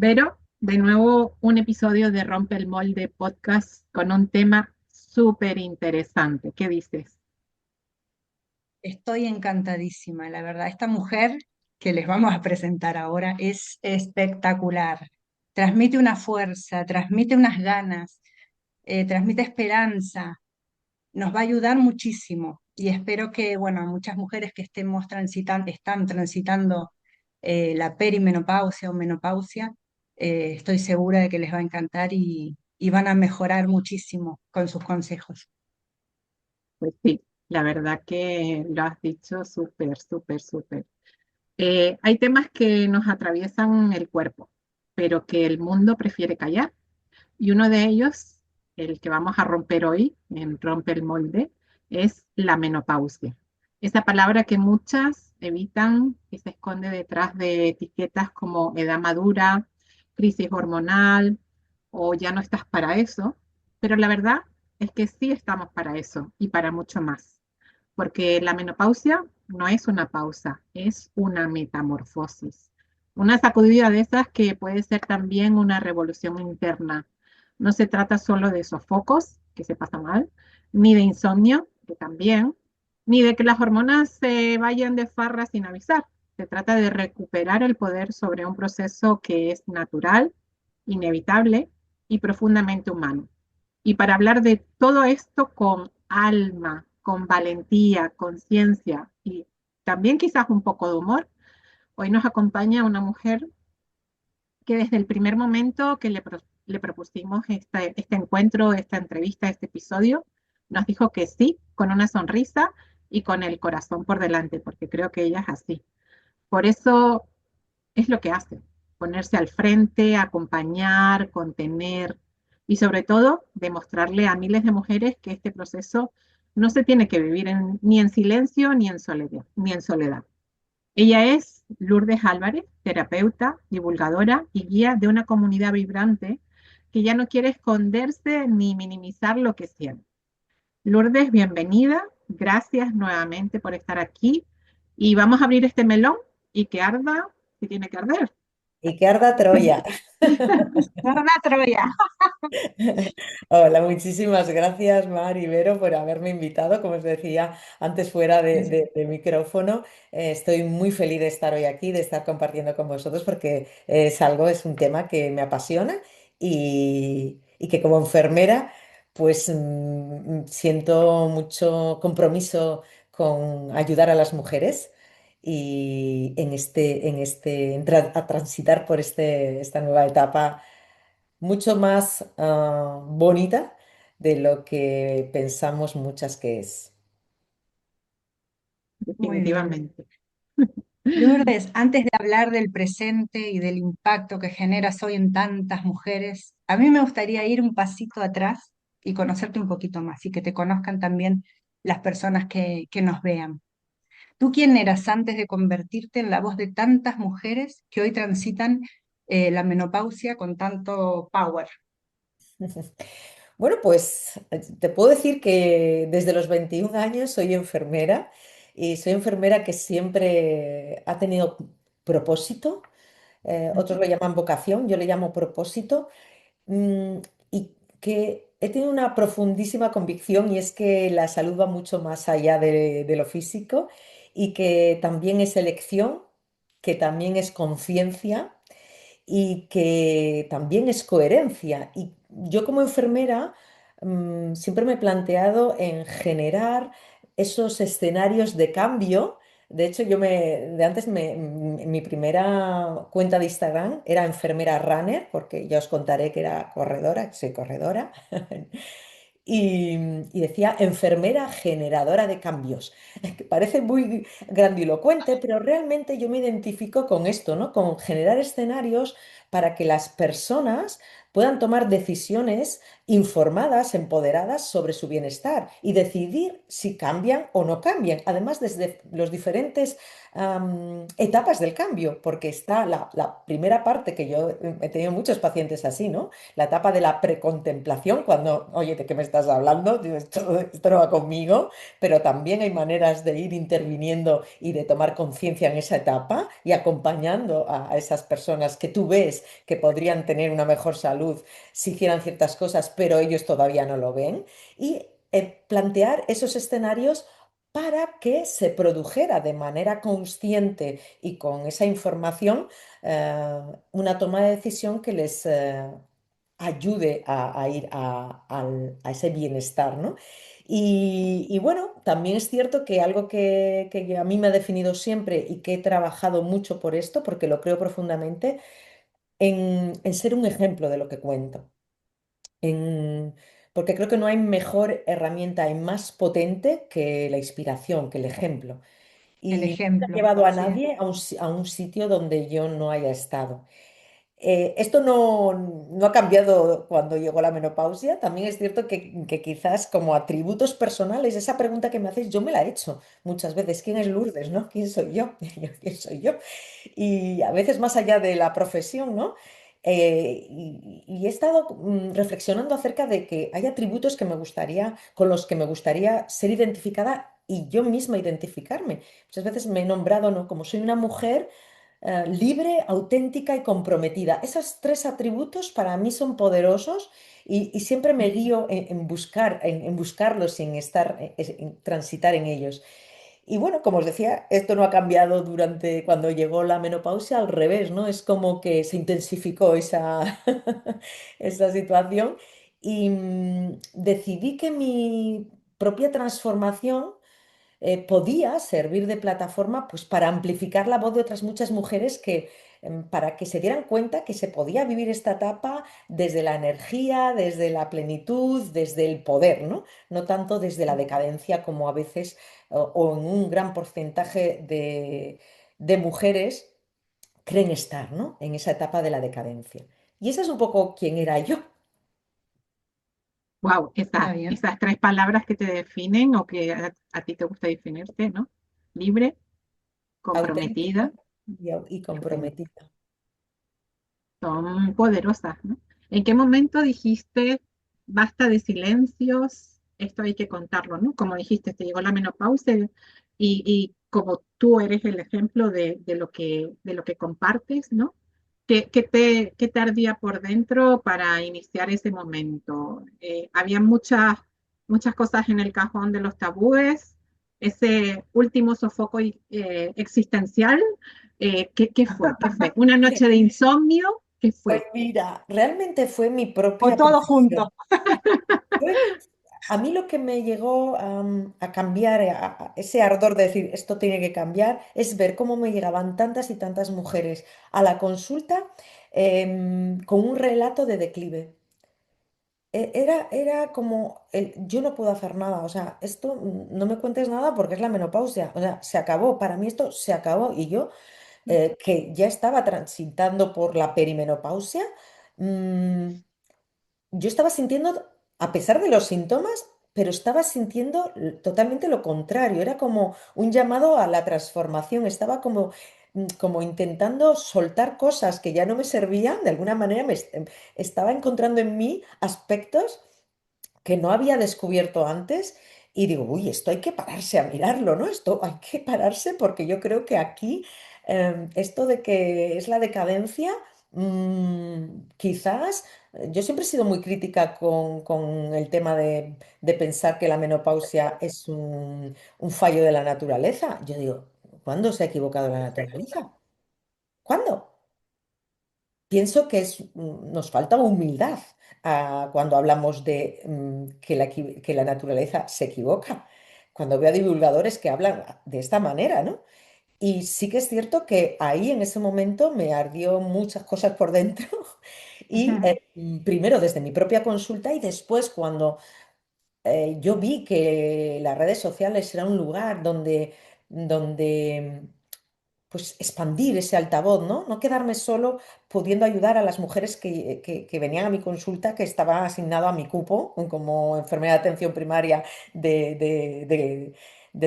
Vero, de nuevo un episodio de Rompe el Molde podcast con un tema súper interesante. ¿Qué dices? Estoy encantadísima, la verdad. Esta mujer que les vamos a presentar ahora es espectacular. Transmite una fuerza, transmite unas ganas, transmite esperanza. Nos va a ayudar muchísimo y espero que, bueno, muchas mujeres que están transitando la perimenopausia o menopausia, estoy segura de que les va a encantar y van a mejorar muchísimo con sus consejos. Pues sí, la verdad que lo has dicho súper, súper, súper. Hay temas que nos atraviesan el cuerpo, pero que el mundo prefiere callar. Y uno de ellos, el que vamos a romper hoy en Rompe el Molde, es la menopausia. Esa palabra que muchas evitan, que se esconde detrás de etiquetas como edad madura, crisis hormonal o ya no estás para eso, pero la verdad es que sí estamos para eso y para mucho más, porque la menopausia no es una pausa, es una metamorfosis, una sacudida de esas que puede ser también una revolución interna. No se trata solo de sofocos, que se pasa mal, ni de insomnio, que también, ni de que las hormonas se vayan de farra sin avisar. Se trata de recuperar el poder sobre un proceso que es natural, inevitable y profundamente humano. Y para hablar de todo esto con alma, con valentía, conciencia y también quizás un poco de humor, hoy nos acompaña una mujer que desde el primer momento que le propusimos este encuentro, esta entrevista, este episodio, nos dijo que sí, con una sonrisa y con el corazón por delante, porque creo que ella es así. Por eso es lo que hace, ponerse al frente, acompañar, contener y sobre todo demostrarle a miles de mujeres que este proceso no se tiene que vivir ni en silencio ni en soledad, ni en soledad. Ella es Lourdes Álvarez, terapeuta, divulgadora y guía de una comunidad vibrante que ya no quiere esconderse ni minimizar lo que siente. Lourdes, bienvenida. Gracias nuevamente por estar aquí. Y vamos a abrir este melón y que arda si tiene que arder. Y que arda Troya. ¡Guarda Troya! Hola, muchísimas gracias, Mar y Vero, por haberme invitado. Como os decía antes fuera de micrófono, estoy muy feliz de estar hoy aquí, de estar compartiendo con vosotros, porque es un tema que me apasiona y que como enfermera, pues siento mucho compromiso con ayudar a las mujeres y a transitar por esta nueva etapa mucho más bonita de lo que pensamos muchas que es. Muy bien. Definitivamente. Lourdes, antes de hablar del presente y del impacto que generas hoy en tantas mujeres, a mí me gustaría ir un pasito atrás y conocerte un poquito más y que te conozcan también las personas que nos vean. ¿Tú quién eras antes de convertirte en la voz de tantas mujeres que hoy transitan la menopausia con tanto power? Bueno, pues te puedo decir que desde los 21 años soy enfermera y soy enfermera que siempre ha tenido propósito. Otros lo llaman vocación, yo le llamo propósito. Mm, y que he tenido una profundísima convicción, y es que la salud va mucho más allá de lo físico, y que también es elección, que también es conciencia y que también es coherencia. Y yo como enfermera siempre me he planteado en generar esos escenarios de cambio. De hecho, de antes, mi primera cuenta de Instagram era enfermera runner, porque ya os contaré que era corredora, que soy corredora. Y decía enfermera generadora de cambios, que parece muy grandilocuente, pero realmente yo me identifico con esto, ¿no? Con generar escenarios para que las personas puedan tomar decisiones informadas, empoderadas sobre su bienestar y decidir si cambian o no cambian. Además, desde los diferentes etapas del cambio, porque está la primera parte que yo he tenido muchos pacientes así, ¿no? La etapa de la precontemplación, cuando, oye, ¿de qué me estás hablando? Digo, esto no va conmigo, pero también hay maneras de ir interviniendo y de tomar conciencia en esa etapa y acompañando a esas personas que tú ves que podrían tener una mejor salud si hicieran ciertas cosas, pero ellos todavía no lo ven. Y plantear esos escenarios para que se produjera de manera consciente y con esa información una toma de decisión que les ayude a ir a ese bienestar, ¿no? Y bueno, también es cierto que algo que a mí me ha definido siempre y que he trabajado mucho por esto, porque lo creo profundamente, en ser un ejemplo de lo que cuento. Porque creo que no hay mejor herramienta y más potente que la inspiración, que el ejemplo. El Y no he ejemplo, llevado a sí, nadie a un sitio donde yo no haya estado. Esto no ha cambiado cuando llegó la menopausia. También es cierto que quizás como atributos personales, esa pregunta que me hacéis, yo me la he hecho muchas veces. ¿Quién es Lourdes, no? ¿Quién soy yo? ¿Quién soy yo? Y a veces más allá de la profesión, ¿no? Y he estado reflexionando acerca de que hay atributos que me gustaría, con los que me gustaría ser identificada y yo misma identificarme. Muchas veces me he nombrado, ¿no? Como soy una mujer libre, auténtica y comprometida. Esos tres atributos para mí son poderosos y siempre me guío en buscarlos y en estar, en transitar en ellos. Y bueno, como os decía, esto no ha cambiado durante cuando llegó la menopausia, al revés, ¿no? Es como que se intensificó esa situación y decidí que mi propia transformación podía servir de plataforma pues, para amplificar la voz de otras muchas mujeres para que se dieran cuenta que se podía vivir esta etapa desde la energía, desde la plenitud, desde el poder, ¿no? No tanto desde la decadencia como a veces o en un gran porcentaje de mujeres creen estar, ¿no? En esa etapa de la decadencia. Y esa es un poco quién era yo. Wow, está bien. esas tres palabras que te definen o que a ti te gusta definirte, ¿no? Libre, Auténtica comprometida, y comprometida. son poderosas, ¿no? ¿En qué momento dijiste, basta de silencios, esto hay que contarlo, ¿no? Como dijiste, te llegó la menopausia y como tú eres el ejemplo de lo que compartes, ¿no? Qué te ardía por dentro para iniciar ese momento? Había muchas cosas en el cajón de los tabúes, ese último sofoco existencial. ¿Qué fue? ¿Qué fue? ¿Una noche de insomnio? ¿Qué Pues fue? mira, realmente fue mi O propia todo junto. percepción. Fue- A mí lo que me llegó a cambiar, ese ardor de decir esto tiene que cambiar, es ver cómo me llegaban tantas y tantas mujeres a la consulta con un relato de declive. Era como, yo no puedo hacer nada, o sea, esto no me cuentes nada porque es la menopausia, o sea, se acabó, para mí esto se acabó y yo que ya estaba transitando por la perimenopausia, mm, yo estaba sintiendo, a pesar de los síntomas, pero estaba sintiendo totalmente lo contrario. Era como un llamado a la transformación. Estaba como intentando soltar cosas que ya no me servían. De alguna manera estaba encontrando en mí aspectos que no había descubierto antes y digo, uy, esto hay que pararse a mirarlo, ¿no? Esto hay que pararse porque yo creo que aquí esto de que es la decadencia, quizás, yo siempre he sido muy crítica con el tema de pensar que la menopausia es un fallo de la naturaleza. Yo digo, ¿cuándo se ha equivocado la naturaleza? ¿Cuándo? Pienso que nos falta humildad cuando hablamos de que la naturaleza se equivoca. Cuando veo a divulgadores que hablan de esta manera, ¿no? Y sí que es cierto que ahí en ese momento me ardió muchas cosas por dentro. Y primero desde mi propia consulta y después cuando yo vi que las redes sociales era un lugar donde pues expandir ese altavoz, ¿no? No quedarme solo pudiendo ayudar a las mujeres que venían a mi consulta, que estaba asignado a mi cupo como enfermera de atención primaria del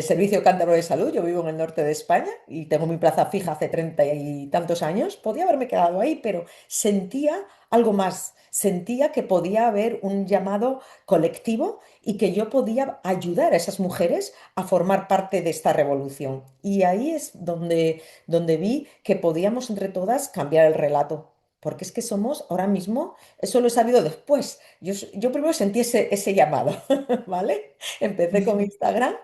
Servicio Cántabro de Salud. Yo vivo en el norte de España y tengo mi plaza fija hace 30 y tantos años. Podía haberme quedado ahí, pero sentía algo más. Sentía que podía haber un llamado colectivo y que yo podía ayudar a esas mujeres a formar parte de esta revolución. Y ahí es donde vi que podíamos entre todas cambiar el relato. Porque es que somos ahora mismo, eso lo he sabido después. Yo primero sentí ese llamado, ¿vale? Empecé con Instagram.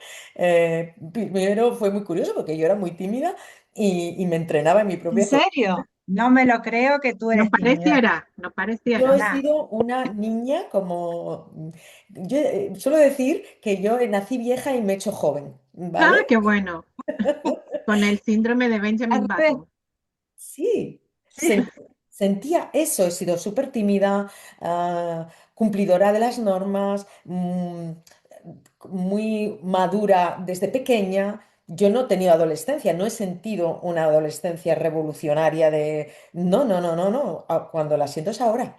Primero fue muy curioso porque yo era muy tímida y me entrenaba en mi ¿En propia serio? No me lo creo que tú No eres tímida. pareciera, no yo pareciera. he Nah. sido una niña como... Yo suelo decir que yo nací vieja y me he hecho joven, Ah, ¿vale? qué bueno. Con el síndrome de Al Benjamin revés. Button. Sí, Sí. sentía eso, he sido súper tímida, cumplidora de las normas, muy madura desde pequeña. Yo no he tenido adolescencia, no he sentido una adolescencia revolucionaria de... No, no, no, no, no, cuando la siento es ahora.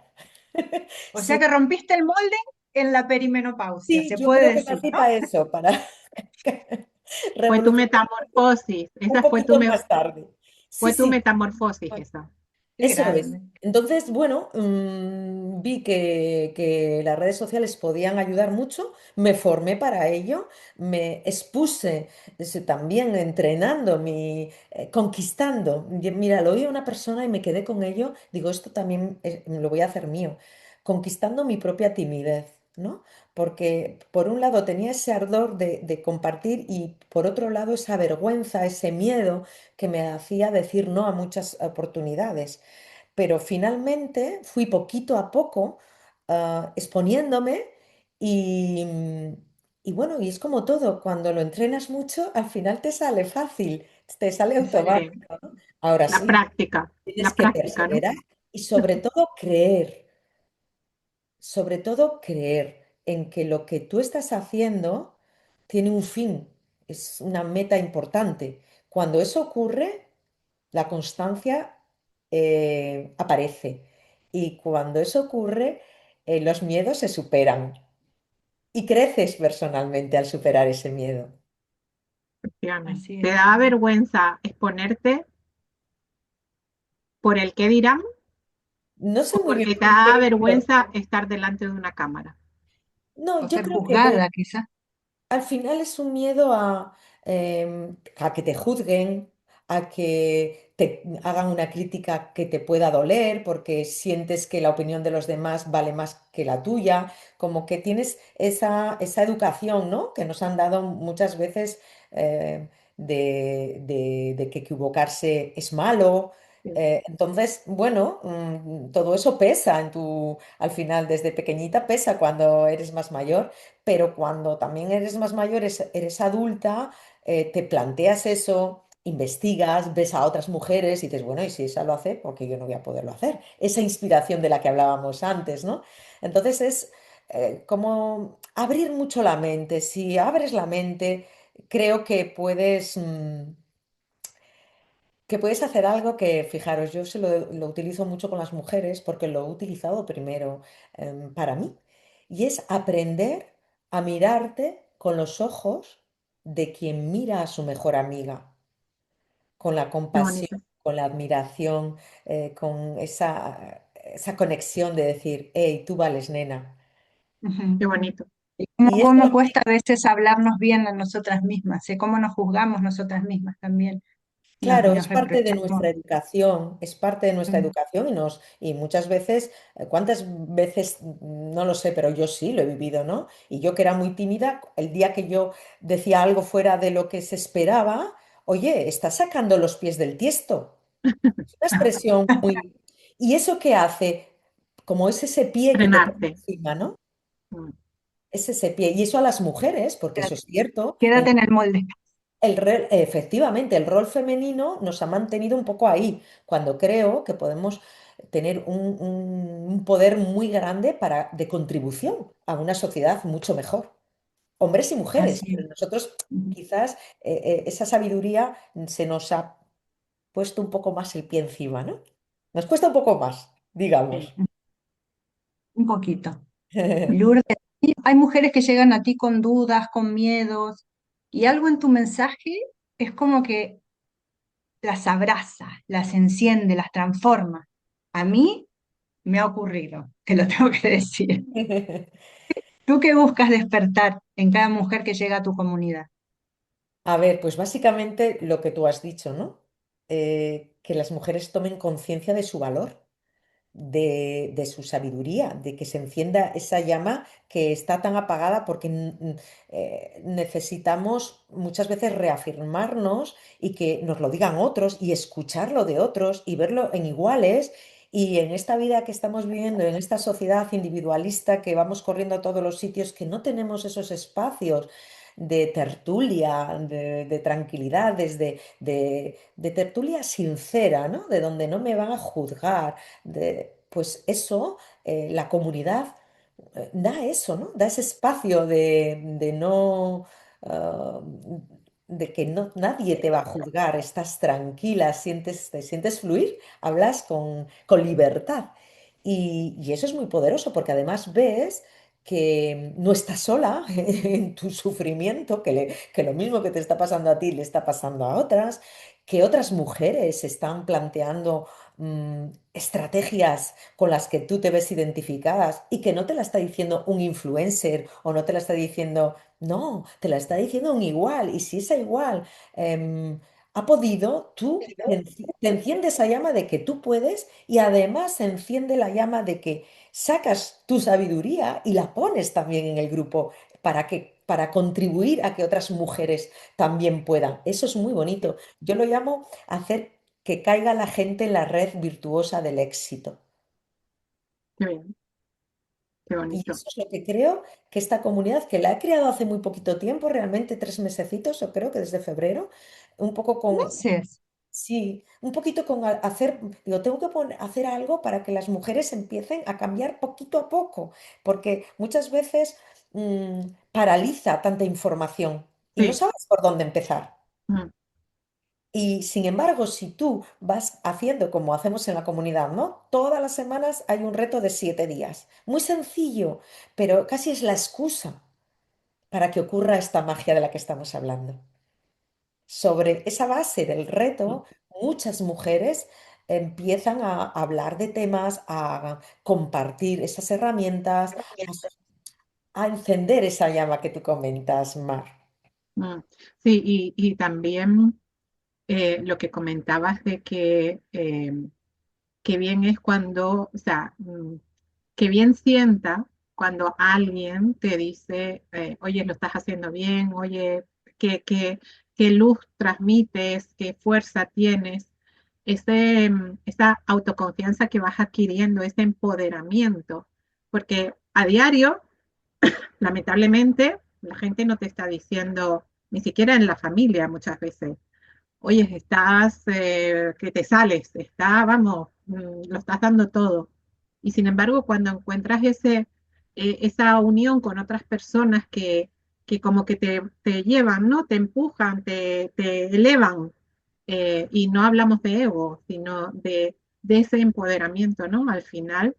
O sea Sí, que rompiste el molde en la perimenopausia, sí, se yo puede creo que decir, nací ¿no? para eso, para Fue tu revolucionar metamorfosis. un Esa poquito más tarde. Sí, fue tu sí. metamorfosis, esa. Qué Eso es. grande. Entonces, bueno, vi que las redes sociales podían ayudar mucho, me formé para ello, me expuse también entrenando, conquistando. Mira, lo oí a una persona y me quedé con ello, digo, esto también lo voy a hacer mío, conquistando mi propia timidez, ¿no? Porque por un lado tenía ese ardor de compartir y por otro lado esa vergüenza, ese miedo que me hacía decir no a muchas oportunidades. Pero finalmente fui poquito a poco exponiéndome y, y bueno, y es como todo, cuando lo entrenas mucho, al final te sale fácil, te sale Sí, automático, ¿no? Ahora sí, tienes la que práctica, ¿no? perseverar y sobre todo creer en que lo que tú estás haciendo tiene un fin, es una meta importante. Cuando eso ocurre, la constancia aparece y cuando eso ocurre, los miedos se superan y creces personalmente al superar ese miedo. Efectivamente. Así ¿Te es. da vergüenza exponerte por el qué dirán No o sé muy bien porque te por da qué, pero vergüenza estar delante de una cámara? no, O yo ser creo que juzgada, quizás. al final es un miedo a que te juzguen, a que te hagan una crítica que te pueda doler, porque sientes que la opinión de los demás vale más que la tuya, como que tienes esa educación, ¿no? Que nos han dado muchas veces de que equivocarse es malo. Sí, Entonces, bueno, todo eso pesa al final, desde pequeñita pesa cuando eres más mayor. Pero cuando también eres más mayor, eres adulta, te planteas eso, investigas, ves a otras mujeres y dices, bueno, y si esa lo hace, ¿por qué yo no voy a poderlo hacer? Esa inspiración de la que hablábamos antes, ¿no? Entonces es como abrir mucho la mente. Si abres la mente, creo que puedes hacer algo que, fijaros, yo lo utilizo mucho con las mujeres porque lo he utilizado primero para mí, y es aprender a mirarte con los ojos de quien mira a su mejor amiga, con la qué compasión, bonito, con la admiración, con esa conexión de decir, hey, tú vales, nena. qué Ujú. bonito. Y Y eso cómo cuesta a veces hablarnos bien a nosotras mismas, y cómo nos juzgamos nosotras mismas también. claro, Nos es parte de reprochamos. nuestra educación, es parte de nuestra Mm. educación y muchas veces, ¿cuántas veces? No lo sé, pero yo sí lo he vivido, ¿no? Y yo que era muy tímida, el día que yo decía algo fuera de lo que se esperaba, oye, estás sacando los pies del tiesto. Es una expresión muy... ¿Y eso qué hace? Como es ese pie que te pone Frenarte. encima, ¿no? Mm, Es ese pie. Y eso a las mujeres, porque eso Quédate, es cierto, quédate en el molde. efectivamente, el rol femenino nos ha mantenido un poco ahí, cuando creo que podemos tener un poder muy grande de contribución a una sociedad mucho mejor. Hombres y mujeres, Así es. pero nosotros Ujú. quizás esa sabiduría se nos ha puesto un poco más el pie encima, ¿no? Nos cuesta un poco más, digamos. Sí, un poquito. Lourdes, sí, hay mujeres que llegan a ti con dudas, con miedos, y algo en tu mensaje es como que las abraza, las enciende, las transforma. A mí me ha ocurrido, que lo tengo que decir. ¿Tú qué buscas despertar en cada mujer que llega a tu comunidad? A ver, pues básicamente lo que tú has dicho, ¿no? Que las mujeres tomen conciencia de su valor, de su sabiduría, de que se encienda esa llama que está tan apagada porque necesitamos muchas veces reafirmarnos y que nos lo digan otros y escucharlo de otros y verlo en iguales. Y en esta vida que estamos viviendo, en esta sociedad individualista que vamos corriendo a todos los sitios, que no tenemos esos espacios de tertulia, de tranquilidad, de tertulia sincera, ¿no? De donde no me van a juzgar, pues eso, la comunidad da eso, ¿no? Da ese espacio de no, ah, de que no, nadie te va a juzgar, estás tranquila, te sientes fluir, hablas con libertad. Y eso es muy poderoso porque además ves que no estás sola en tu sufrimiento, que lo mismo que te está pasando a ti le está pasando a otras, que otras mujeres están planteando estrategias con las que tú te ves identificadas y que no te la está diciendo un influencer o no te la está diciendo, no, te la está diciendo un igual. Y si esa igual ha podido, tú te enciende esa llama de que tú puedes y además se enciende la llama de que sacas tu sabiduría y la pones también en el grupo para contribuir a que otras mujeres también puedan. Eso es muy bonito. Yo lo llamo hacer que caiga la gente en la red virtuosa del éxito. Qué bien, qué Y bonito. eso es lo que creo que esta comunidad, que la he creado hace muy poquito tiempo, realmente 3 mesecitos, yo creo que desde febrero, un poco con, Meses. sí, un poquito con hacer, digo, tengo que hacer algo para que las mujeres empiecen a cambiar poquito a poco, porque muchas veces paraliza tanta información y no Sí. sabes por dónde empezar. Mm, Y sin embargo, si tú vas haciendo como hacemos en la comunidad, ¿no? Todas las semanas hay un reto de 7 días. Muy sencillo, pero casi es la excusa para que ocurra esta magia de la que estamos hablando. Sobre esa base del mm, reto, muchas mujeres empiezan a hablar de temas, a compartir esas herramientas, a encender esa llama que tú comentas, Mar. mm. Sí, y también lo que comentabas de que qué bien es cuando, o sea, qué bien sienta cuando alguien te dice, oye, lo estás haciendo bien, oye, qué luz transmites, qué fuerza tienes, esa autoconfianza que vas adquiriendo, ese empoderamiento, porque a diario, lamentablemente, la gente no te está diciendo, ni siquiera en la familia muchas veces, oye, estás, que te sales, vamos, lo estás dando todo. Y sin embargo, cuando encuentras esa unión con otras personas que como que te llevan, ¿no? Te empujan, te elevan, y no hablamos de ego, sino de ese empoderamiento, ¿no? Al final,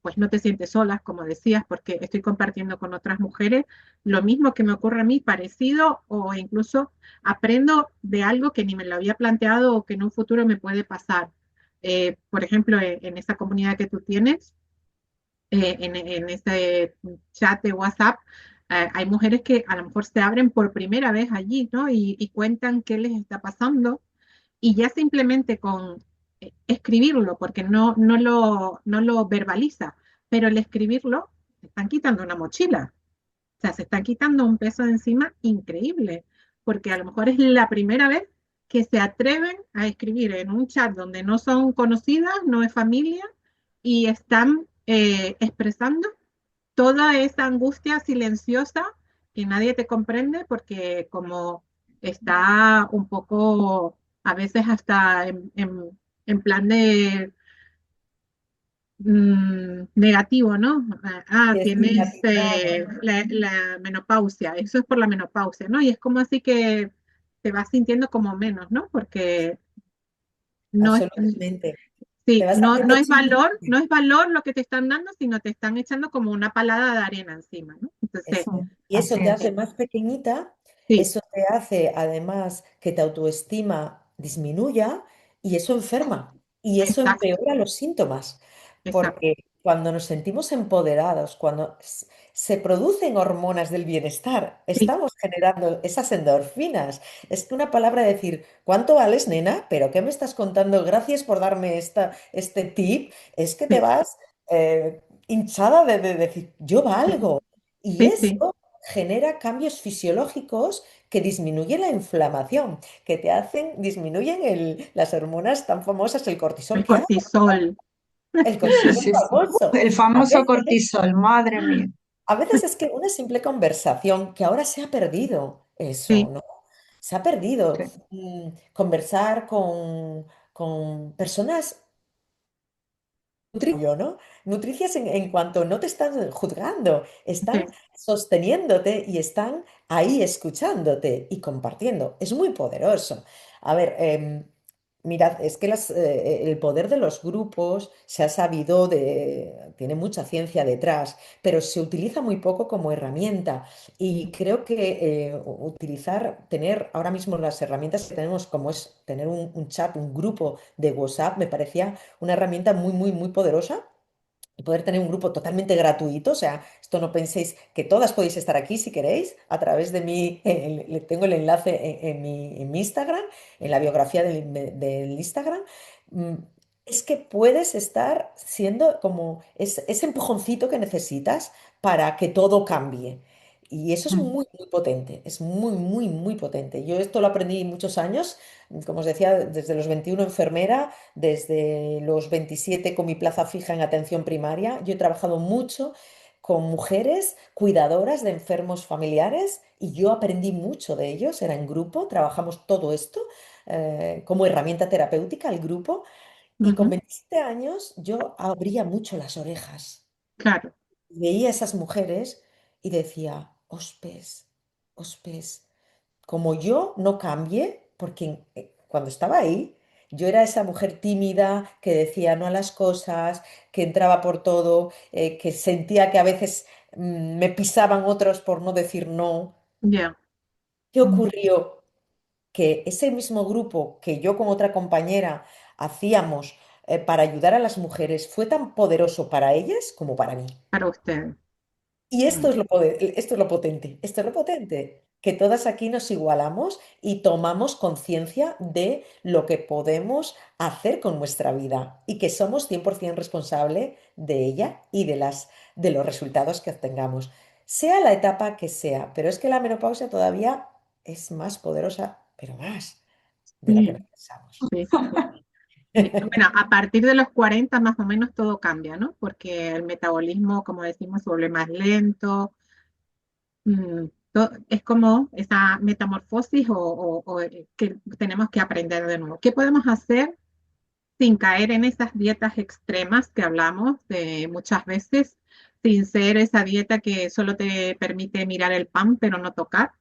pues no te sientes solas, como decías, porque estoy compartiendo con otras mujeres lo mismo que me ocurre a mí, parecido o incluso aprendo de algo que ni me lo había planteado o que en un futuro me puede pasar. Por ejemplo, en esa comunidad que tú tienes, en ese chat de WhatsApp, hay mujeres que a lo mejor se abren por primera vez allí, ¿no? Y cuentan qué les está pasando y ya simplemente con escribirlo, porque no lo verbaliza, pero el escribirlo, se están quitando una mochila, o sea, se están quitando un peso de encima increíble, porque a lo mejor es la primera vez que se atreven a escribir en un chat donde no son conocidas, no es familia, y están expresando toda esa angustia silenciosa que nadie te comprende porque como está un poco, a veces hasta en plan de negativo, ¿no? Tienes Estigmatizada. la menopausia, eso es por la menopausia, ¿no? Y es como así que te vas sintiendo como menos, ¿no? Porque No es, absolutamente. Te sí, vas no, haciendo no chiquitito. es valor lo que te están dando, sino te están echando como una palada de arena encima, ¿no? Entonces, Eso. Mm, Y eso así te hace es. más pequeñita, sí, eso te hace además que tu autoestima disminuya y eso enferma y eso exacto, empeora los síntomas. exacto, Porque cuando nos sentimos empoderados, cuando se producen hormonas del bienestar, sí, estamos generando esas endorfinas. Es que una palabra decir, ¿cuánto vales, nena? ¿Pero qué me estás contando? Gracias por darme este tip. Es que te sí, vas hinchada de decir, yo valgo. Y sí, sí, eso genera cambios fisiológicos que disminuyen la inflamación, que te hacen, disminuyen las hormonas tan famosas, el cortisol, el que haga cortisol, el Sí, cortisol sí, sí. famoso. El A famoso veces, cortisol, madre mía. a veces es que una simple conversación, que ahora se ha perdido eso, sí, ¿no? Se ha perdido. Sí, Conversar con personas yo, ¿no? Nutricias en cuanto no te están juzgando, están sí, sosteniéndote y están ahí escuchándote y compartiendo. Es muy poderoso. A ver, mirad, es que el poder de los grupos se ha sabido tiene mucha ciencia detrás, pero se utiliza muy poco como herramienta. Y creo que tener ahora mismo las herramientas que tenemos, como es tener un chat, un grupo de WhatsApp, me parecía una herramienta muy, muy, muy poderosa y poder tener un grupo totalmente gratuito. O sea, esto no penséis que todas podéis estar aquí si queréis, a través de mi, tengo el enlace en mi Instagram, en la biografía del Instagram. Mm, Es que puedes estar siendo como ese empujoncito que necesitas para que todo cambie. Y eso es mm, muy, muy potente, es muy, muy, muy potente. Yo esto lo aprendí muchos años, como os decía, desde los 21 enfermera, desde los 27 con mi plaza fija en atención primaria. Yo he trabajado mucho con mujeres cuidadoras de enfermos familiares y yo aprendí mucho de ellos. Era en grupo, trabajamos todo esto como herramienta terapéutica, el grupo. Y con ujú, 27 años yo abría mucho las orejas. claro, Veía a esas mujeres y decía, hospes, hospes, como yo no cambié, porque cuando estaba ahí, yo era esa mujer tímida que decía no a las cosas, que entraba por todo, que sentía que a veces me pisaban otros por no decir no. ya, ¿Qué mm. ocurrió? Que ese mismo grupo que yo con otra compañera hacíamos para ayudar a las mujeres fue tan poderoso para ellas como para mí. para ustedes. Y esto Mm, es esto es lo potente, esto es lo potente, que todas aquí nos igualamos y tomamos conciencia de lo que podemos hacer con nuestra vida y que somos 100% responsable de ella y de los resultados que obtengamos, sea la etapa que sea. Pero es que la menopausia todavía es más poderosa, pero más de lo que sí, nos pensamos. sí, sí. Bueno, a partir de los 40 más o menos todo cambia, ¿no? Porque el metabolismo, como decimos, se vuelve más lento. Es como esa metamorfosis o que tenemos que aprender de nuevo. ¿Qué podemos hacer sin caer en esas dietas extremas que hablamos de muchas veces, sin ser esa dieta que solo te permite mirar el pan pero no tocar?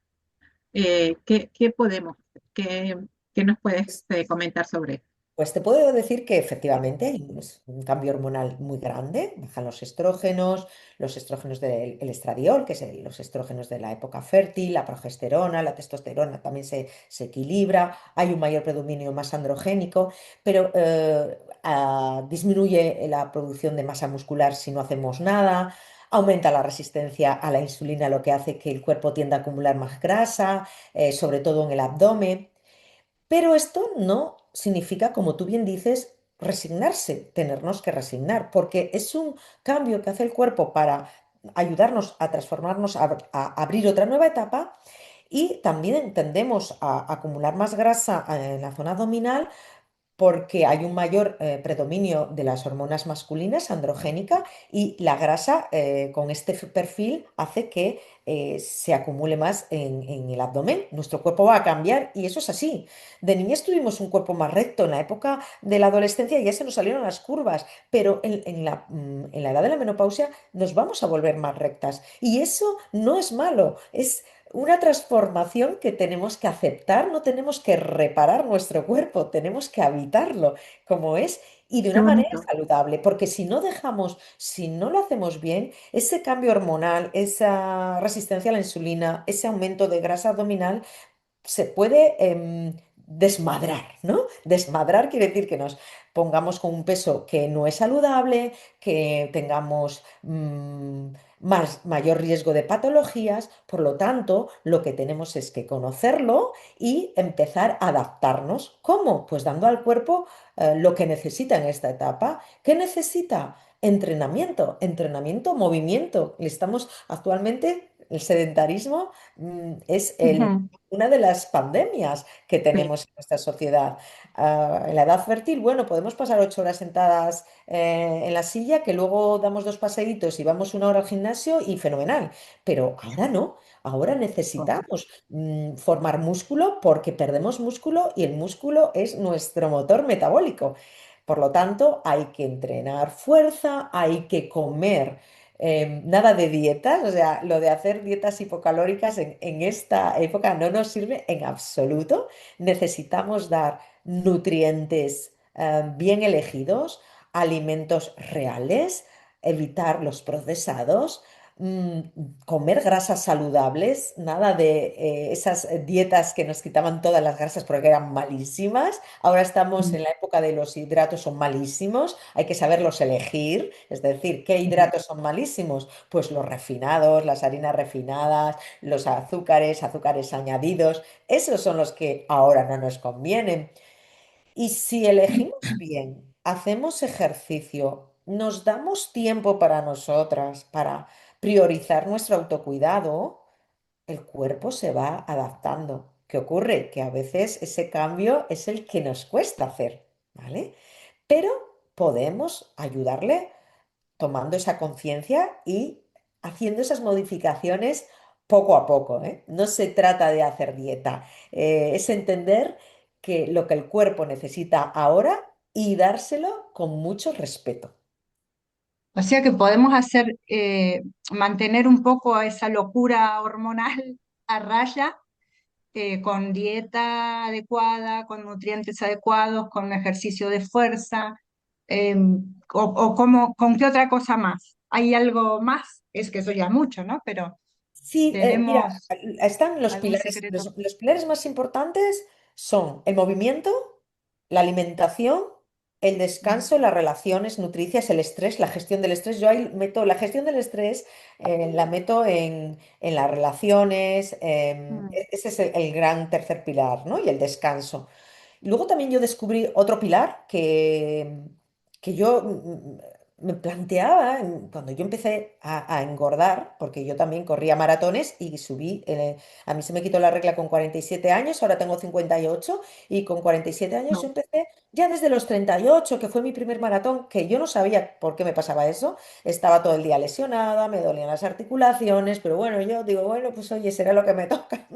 ¿Qué podemos hacer? ¿Qué nos puedes comentar sobre eso? Pues te puedo decir que efectivamente hay un cambio hormonal muy grande, bajan los estrógenos del el estradiol, que es los estrógenos de la época fértil, la progesterona, la testosterona también se equilibra, hay un mayor predominio más androgénico, pero disminuye la producción de masa muscular si no hacemos nada. Aumenta la resistencia a la insulina, lo que hace que el cuerpo tienda a acumular más grasa, sobre todo en el abdomen. Pero esto no significa, como tú bien dices, resignarse, tenernos que resignar, porque es un cambio que hace el cuerpo para ayudarnos a transformarnos, a abrir otra nueva etapa y también tendemos a acumular más grasa en la zona abdominal porque hay un mayor predominio de las hormonas masculinas, androgénica, y la grasa con este perfil hace que se acumule más en el abdomen. Nuestro cuerpo va a cambiar y eso es así. De niñas tuvimos un cuerpo más recto, en la época de la adolescencia ya se nos salieron las curvas, pero en la edad de la menopausia nos vamos a volver más rectas. Y eso no es malo, una transformación que tenemos que aceptar, no tenemos que reparar nuestro cuerpo, tenemos que habitarlo como es y de Qué una manera bonito. saludable, porque si no dejamos, si no lo hacemos bien, ese cambio hormonal, esa resistencia a la insulina, ese aumento de grasa abdominal, se puede desmadrar, ¿no? Desmadrar quiere decir que nos pongamos con un peso que no es saludable, que tengamos mayor riesgo de patologías. Por lo tanto, lo que tenemos es que conocerlo y empezar a adaptarnos. ¿Cómo? Pues dando al cuerpo lo que necesita en esta etapa. ¿Qué necesita? Entrenamiento, entrenamiento, movimiento. Le estamos actualmente, el sedentarismo es Ujú. una de las pandemias que Sí. tenemos en nuestra sociedad. En la edad fértil, bueno, podemos pasar 8 horas sentadas en la silla, que luego damos dos paseitos y vamos una hora al gimnasio y fenomenal. Pero ahora no, ahora necesitamos formar músculo porque perdemos músculo y el músculo es nuestro motor metabólico. Por lo tanto, hay que entrenar fuerza, hay que comer nada de dietas, o sea, lo de hacer dietas hipocalóricas en esta época no nos sirve en absoluto. Necesitamos dar nutrientes bien elegidos, alimentos reales, evitar los procesados, mm, comer grasas saludables, nada de esas dietas que nos quitaban todas las grasas porque eran malísimas. Ahora estamos Mm, en la época de los hidratos, son malísimos, hay que saberlos elegir, es decir, ¿qué sí. hidratos son malísimos? Pues los refinados, las harinas refinadas, los azúcares, azúcares añadidos, esos son los que ahora no nos convienen. Y si elegimos bien, hacemos ejercicio, nos damos tiempo para nosotras, para priorizar nuestro autocuidado, el cuerpo se va adaptando. ¿Qué ocurre? Que a veces ese cambio es el que nos cuesta hacer, ¿vale? Pero podemos ayudarle tomando esa conciencia y haciendo esas modificaciones poco a poco, ¿eh? No se trata de hacer dieta, es entender que lo que el cuerpo necesita ahora y dárselo con mucho respeto. O sea que podemos hacer, mantener un poco a esa locura hormonal a raya, con dieta adecuada, con nutrientes adecuados, con ejercicio de fuerza, o con qué otra cosa más. ¿Hay algo más? Es que eso ya es mucho, ¿no? Pero Sí, mira, tenemos están los algún pilares, secreto. los pilares más importantes son el movimiento, la alimentación, el descanso, las relaciones nutricias, el estrés, la gestión del estrés. Yo ahí meto la gestión del estrés, la meto en las relaciones, Mm. ese es el gran tercer pilar, ¿no? Y el descanso. Luego también yo descubrí otro pilar que yo me planteaba cuando yo empecé a engordar, porque yo también corría maratones y subí, a mí se me quitó la regla con 47 años, ahora tengo 58 y con 47 años yo No, empecé ya desde los 38 que fue mi primer maratón, que yo no sabía por qué me pasaba eso, estaba todo el día lesionada, me dolían las articulaciones, pero bueno, yo digo, bueno, pues oye, será lo que me toca,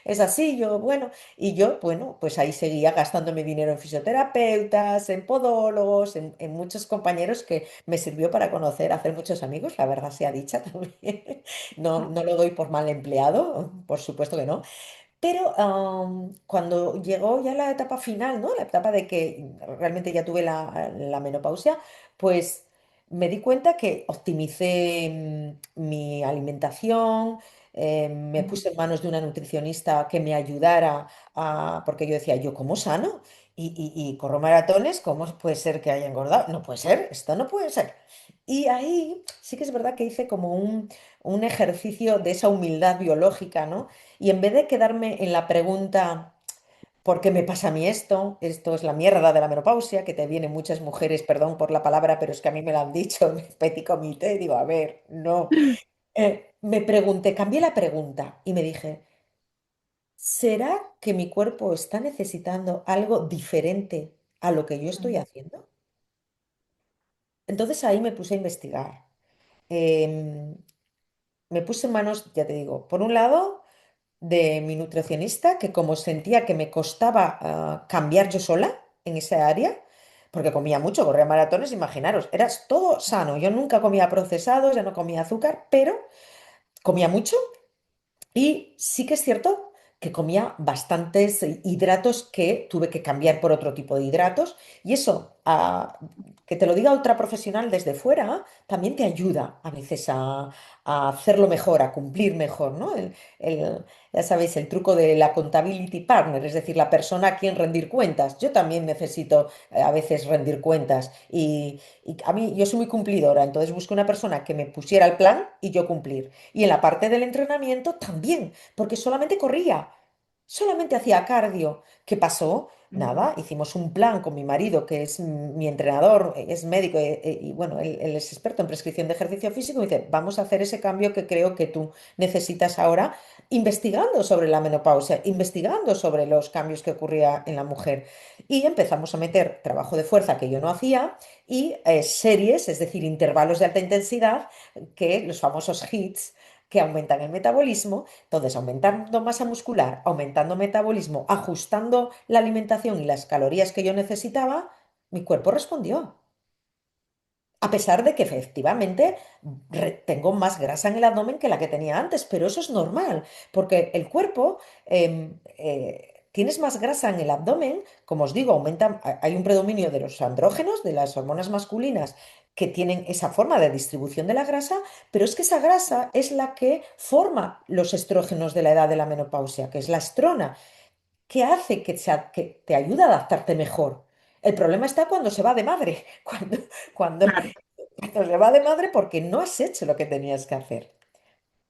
es así, yo, bueno. Y yo, bueno, pues ahí seguía gastando mi dinero en fisioterapeutas, en podólogos, en muchos compañeros que me sirvió para conocer, hacer muchos amigos, la verdad sea dicha también. No, no lo doy por mal empleado, por supuesto que no. Pero cuando llegó ya la etapa final, ¿no? La etapa de que realmente ya tuve la menopausia, pues me di cuenta que optimicé mi alimentación, me puse en manos de una nutricionista que me ayudara porque yo decía, yo como sano y corro maratones, ¿cómo puede ser que haya engordado? No puede ser, esto no puede ser. Y ahí sí que es verdad que hice como un ejercicio de esa humildad biológica, ¿no? Y en vez de quedarme en la pregunta, ¿por qué me pasa a mí esto? Esto es la mierda de la menopausia, que te vienen muchas mujeres, perdón por la palabra, pero es que a mí me lo han dicho, petit comité, digo, a ver, no. Me pregunté, cambié la pregunta y me dije, ¿será que mi cuerpo está necesitando algo diferente a lo que yo estoy Mm. haciendo? Entonces ahí me puse a investigar. Em, Me puse en manos, ya te digo, por un lado, de mi nutricionista, que como sentía que me costaba cambiar yo sola en esa área, porque comía mucho, corría maratones, imaginaros, era todo sano. Yo nunca comía procesados, ya no comía azúcar, pero comía mucho Y sí que es cierto que comía bastantes hidratos que tuve que cambiar por otro tipo de hidratos. Y eso, que te lo diga otra profesional desde fuera, también te ayuda a veces a hacerlo mejor, a cumplir mejor, ¿no? Ya sabéis, el truco de la accountability partner, es decir, la persona a quien rendir cuentas. Yo también necesito a veces rendir cuentas. Y a mí, yo soy muy cumplidora, entonces busco una persona que me pusiera el plan y yo cumplir. Y en la parte del entrenamiento también, porque solamente corría, solamente hacía cardio. ¿Qué pasó? Nada, hicimos un plan con mi marido, que es mi entrenador, es médico y bueno, él es experto en prescripción de ejercicio físico, y dice, vamos a hacer ese cambio que creo que tú necesitas ahora, investigando sobre la menopausia, investigando sobre los cambios que ocurría en la mujer. Y empezamos a meter trabajo de fuerza que yo no hacía y series, es decir, intervalos de alta intensidad, que los famosos HIITs, que aumentan el metabolismo. Entonces, aumentando masa muscular, aumentando metabolismo, ajustando la alimentación y las calorías que yo necesitaba, mi cuerpo respondió. A pesar de que efectivamente tengo más grasa en el abdomen que la que tenía antes, pero eso es normal, porque el cuerpo, tienes más grasa en el abdomen, como os digo, hay un predominio de los andrógenos, de las hormonas masculinas, que tienen esa forma de distribución de la grasa, pero es que esa grasa es la que forma los estrógenos de la edad de la menopausia, que es la estrona, que hace que te ayuda a adaptarte mejor. El problema está cuando se va de madre, cuando Claro, cuando se va de madre porque no has hecho lo que tenías que hacer,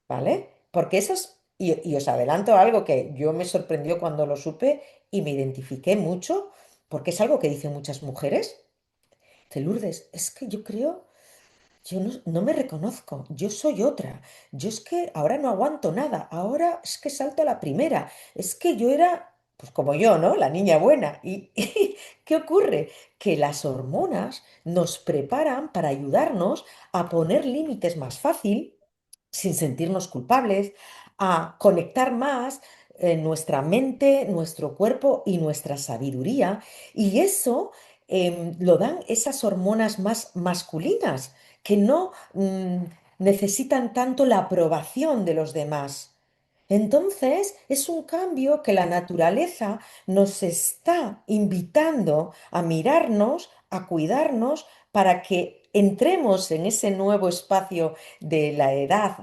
¿vale? Porque eso es, y os adelanto algo que yo me sorprendió cuando lo supe y me identifiqué mucho, porque es algo que dicen muchas mujeres. De Lourdes, es que yo creo, yo no me reconozco, yo soy otra, yo es que ahora no aguanto nada, ahora es que salto a la primera, es que yo era, pues como yo, ¿no? La niña buena. ¿Y qué ocurre? Que las hormonas nos preparan para ayudarnos a poner límites más fácil, sin sentirnos culpables, a conectar más nuestra mente, nuestro cuerpo y nuestra sabiduría. Y eso lo dan esas hormonas más masculinas que no necesitan tanto la aprobación de los demás. Entonces, es un cambio que la naturaleza nos está invitando a mirarnos, a cuidarnos, para que entremos en ese nuevo espacio de la edad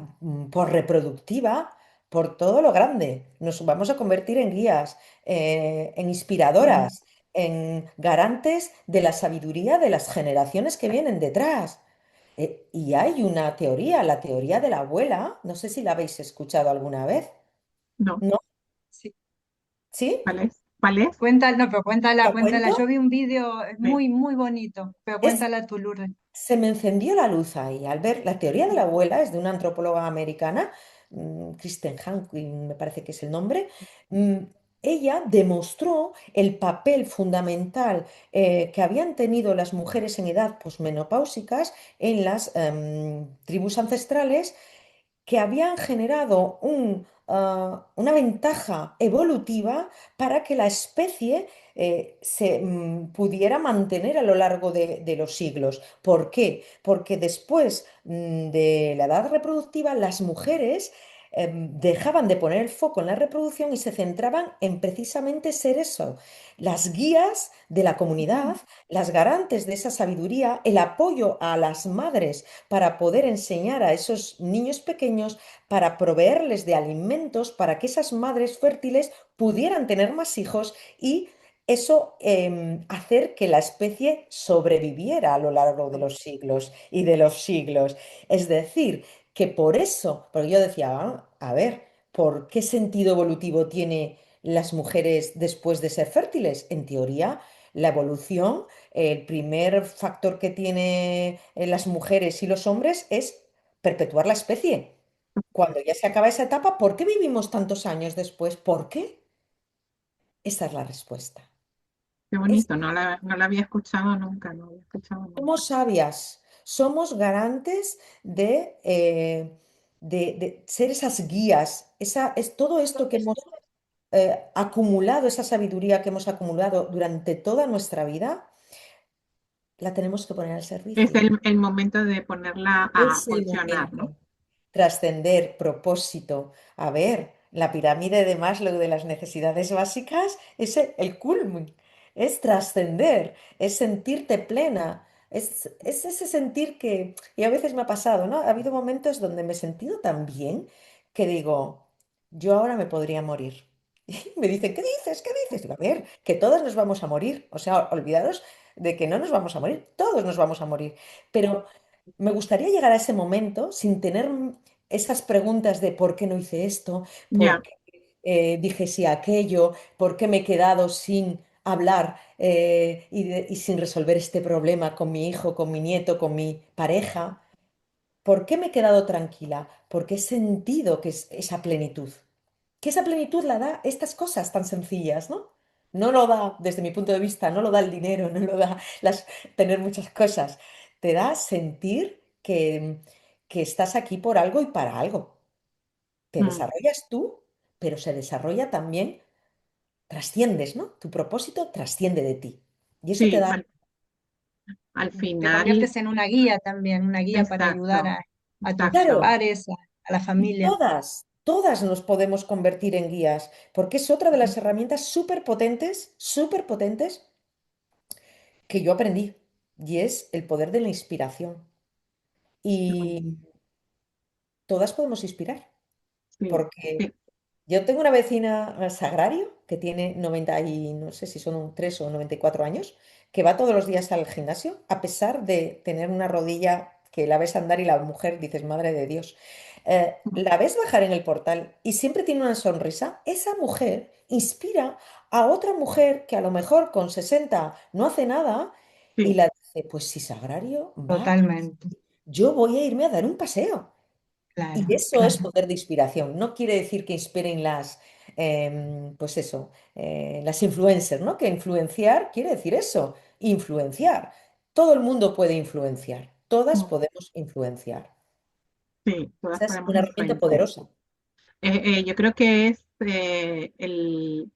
por reproductiva, por todo lo grande. Nos vamos a convertir en guías, en inspiradoras, en garantes de la sabiduría de las generaciones que vienen detrás. Y hay una teoría, la teoría de la abuela, no sé si la habéis escuchado alguna vez. no, ¿No? Sí. ¿Sí? ¿cuál es? ¿Cuál es? Cuéntala, no, pero cuéntala, ¿Lo cuéntala. Yo cuento? vi un vídeo Sí. muy, muy bonito, pero Es, cuéntala tú, Lourdes. se me encendió la luz ahí al ver la teoría de la abuela, es de una antropóloga americana, Kristen Hankin me parece que es el nombre. mm, Ella demostró el papel fundamental que habían tenido las mujeres en edad posmenopáusicas en las tribus ancestrales, que habían generado una ventaja evolutiva para que la especie se pudiera mantener a lo largo de los siglos. ¿Por qué? Porque después de la edad reproductiva, las mujeres dejaban de poner el foco en la reproducción y se centraban en precisamente ser eso, las guías de la comunidad, las garantes de esa sabiduría, el apoyo a las madres para poder enseñar a esos niños pequeños, para proveerles de alimentos, para que esas madres fértiles pudieran tener más hijos y eso hacer que la especie sobreviviera a lo largo de los siglos y de los siglos. Es decir, que por eso, porque yo decía, a ver, ¿por qué sentido evolutivo tiene las mujeres después de ser fértiles? En teoría, la evolución, el primer factor que tiene las mujeres y los hombres es perpetuar la especie. Cuando ya se acaba esa etapa, ¿por qué vivimos tantos años después? ¿Por qué? Esa es la respuesta. Qué Es- bonito, no la había escuchado nunca, no había escuchado Somos nunca. sabias, somos garantes de ser esas guías, es todo esto que hemos acumulado, esa sabiduría que hemos acumulado durante toda nuestra vida, la tenemos que poner al Es servicio. el momento de ponerla a Es el funcionar, ¿no? momento. trascender, propósito. A ver, la pirámide de Maslow de las necesidades básicas es el culmen, es trascender, es sentirte plena. Es ese sentir que, y a veces me ha pasado, ¿no? Ha habido momentos donde me he sentido tan bien que digo, yo ahora me podría morir. Y me dicen, ¿qué dices? ¿Qué dices? Digo, a ver, que todos nos vamos a morir. O sea, olvidaros de que no nos vamos a morir, todos nos vamos a morir. Pero me gustaría llegar a ese momento sin tener esas preguntas de por qué no hice esto, por Ya, qué dije sí a aquello, por qué me he quedado sin hablar y sin resolver este problema con mi hijo, con mi nieto, con mi pareja. ¿Por qué me he quedado tranquila? Porque he sentido que es esa plenitud. Que esa plenitud la da estas cosas tan sencillas, ¿no? No lo da, desde mi punto de vista, no lo da el dinero, no lo da tener muchas cosas. Te da sentir que estás aquí por algo y para algo. Te mm, desarrollas tú, pero se desarrolla también, trasciendes, ¿no? Tu propósito trasciende de ti. Y eso te sí, da, al Te final, conviertes en una guía también, una guía para ayudar exacto, a tus exacto. claro, pares, a la y familia. todas nos podemos convertir en guías, porque es otra de las herramientas súper potentes que yo aprendí, y es el poder de la inspiración. Mm, Y todas podemos inspirar, sí, porque sí, yo tengo una vecina Sagrario que tiene 90 y no sé si son 3 o 94 años, que va todos los días al gimnasio, a pesar de tener una rodilla que la ves andar y la mujer dices, madre de Dios. mm, La ves bajar en el portal y siempre tiene una sonrisa. Esa mujer inspira a otra mujer que a lo mejor con 60 no hace nada y sí, la dice, pues si Sagrario va, Totalmente, yo voy a irme a dar un paseo. Y claro, eso es claro. poder de inspiración. No quiere decir que inspiren pues eso, las influencers, ¿no? Que influenciar quiere decir eso, influenciar. Todo el mundo puede influenciar. Todas mm, podemos influenciar. sí, todas Esa es podemos una herramienta influenciar. poderosa. Yo creo que es el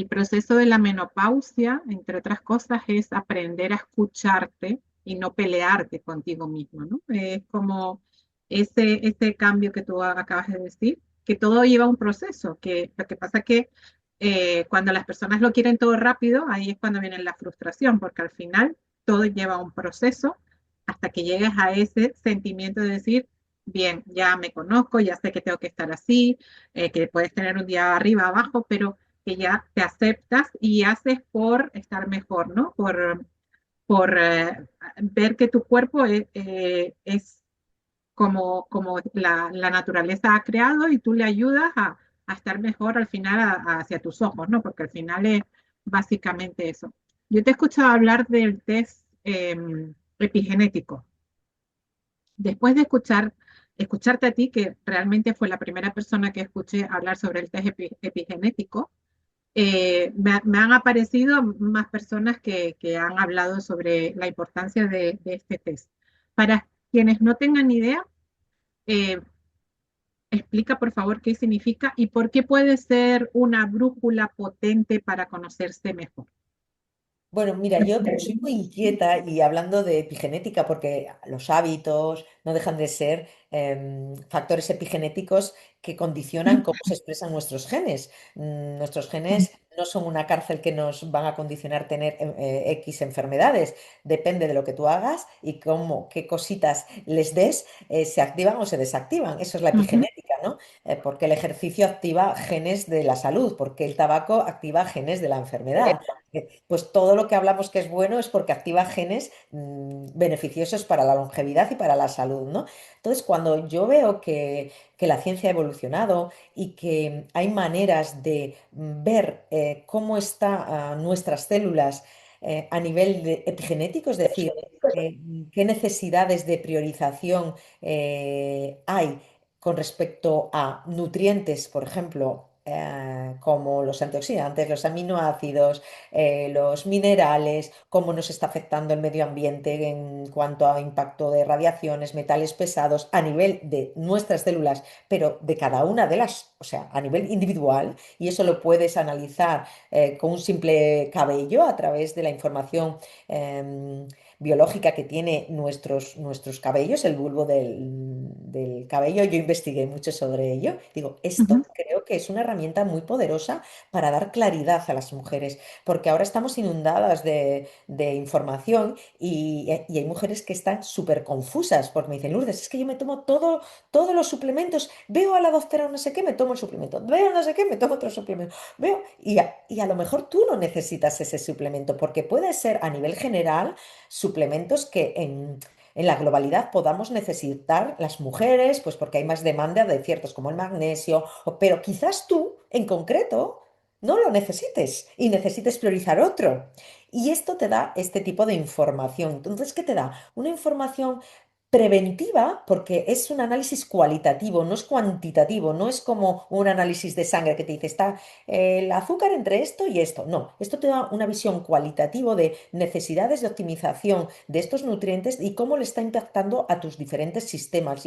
proceso de la menopausia, entre otras cosas, es aprender a escucharte y no pelearte contigo mismo, ¿no? Es como ese cambio que tú acabas de decir, que todo lleva un proceso, que lo que pasa es que cuando las personas lo quieren todo rápido, ahí es cuando viene la frustración, porque al final todo lleva un proceso hasta que llegues a ese sentimiento de decir, bien, ya me conozco, ya sé que tengo que estar así, que puedes tener un día arriba, abajo, pero que ya te aceptas y haces por estar mejor, ¿no? Por ver que tu cuerpo es como la naturaleza ha creado y tú le ayudas a estar mejor al final hacia tus ojos, ¿no? Porque al final es básicamente eso. Yo te he escuchado hablar del test epigenético. Después de escucharte a ti, que realmente fue la primera persona que escuché hablar sobre el test epigenético, me han aparecido más personas que han hablado sobre la importancia de este test. Para quienes no tengan idea, eh, explica por favor qué significa y por qué puede ser una brújula potente para conocerse mejor. Bueno, mira, yo como soy muy inquieta y hablando de epigenética, porque los hábitos no dejan de ser factores epigenéticos que condicionan cómo se expresan nuestros genes. Nuestros genes no son una cárcel que nos van a condicionar tener X enfermedades. Depende de lo que tú hagas y cómo, qué cositas les des, se activan o se desactivan. Eso es la Ujú, epigenética, ¿no? Porque el ejercicio activa genes de la salud, porque el tabaco activa genes de la enfermedad. Pues todo lo que hablamos que es bueno es porque activa genes beneficiosos para la longevidad y para la salud, ¿no? Entonces, cuando yo veo que la ciencia ha evolucionado y que hay maneras de ver cómo están nuestras células a nivel epigenético, es decir, qué necesidades de priorización hay con respecto a nutrientes, por ejemplo, como los antioxidantes, los aminoácidos, los minerales, cómo nos está afectando el medio ambiente en cuanto a impacto de radiaciones, metales pesados a nivel de nuestras células, pero de cada una de las, o sea, a nivel individual, y eso lo puedes analizar con un simple cabello a través de la información biológica que tiene nuestros cabellos, el bulbo del cabello, yo investigué mucho sobre ello. Digo, Ujú. esto creo que es una herramienta muy poderosa para dar claridad a las mujeres, porque ahora estamos inundadas de información y hay mujeres que están súper confusas, porque me dicen, Lourdes, es que yo me tomo todos los suplementos, veo a la doctora no sé qué, me tomo el suplemento, veo no sé qué, me tomo otro suplemento, veo, y a lo mejor tú no necesitas ese suplemento, porque puede ser a nivel general suplementos que en la globalidad podamos necesitar las mujeres, pues porque hay más demanda de ciertos como el magnesio, pero quizás tú en concreto no lo necesites y necesites priorizar otro. Y esto te da este tipo de información. Entonces, ¿qué te da? Una información preventiva porque es un análisis cualitativo, no es cuantitativo, no es como un análisis de sangre que te dice está el azúcar entre esto y esto. No, esto te da una visión cualitativa de necesidades de optimización de estos nutrientes y cómo le está impactando a tus diferentes sistemas,